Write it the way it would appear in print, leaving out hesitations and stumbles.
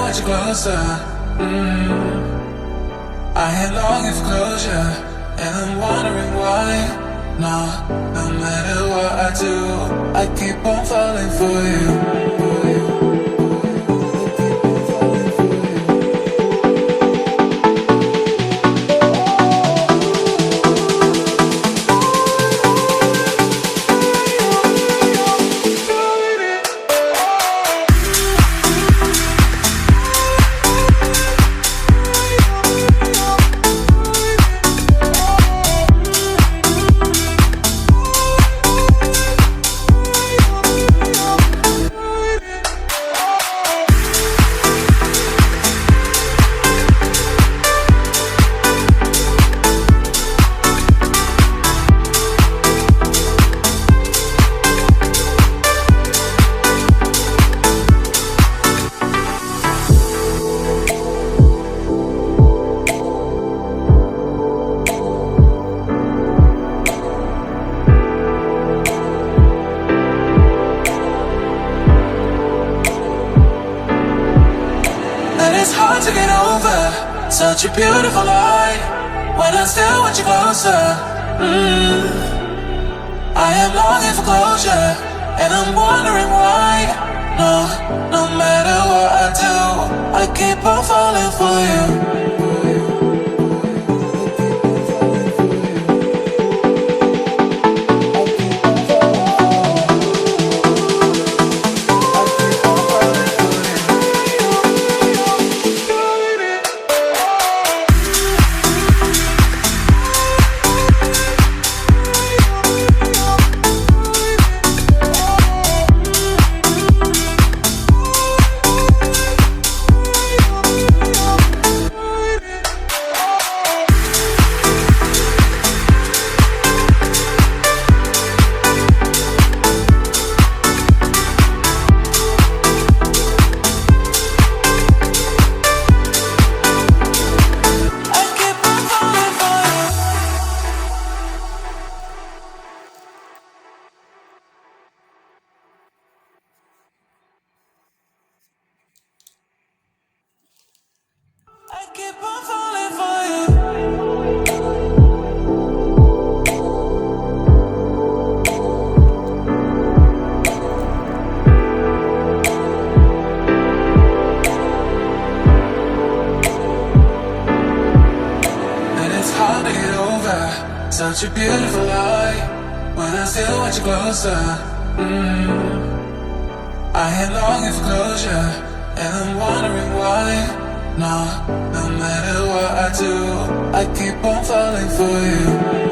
want you closer. I am longing for closure, and I'm wondering why. No, no matter what I do, I keep on falling for you. It's hard to get over such a beautiful lie when I still want you closer. I am longing for closure, and I'm wondering why. No, no matter what I do, I keep on falling for you. I keep on falling for you. And it's hard to get over such a beautiful lie when I still want you closer. I am longing for closure, and I'm wondering why. No, no matter what I do, I keep on falling for you.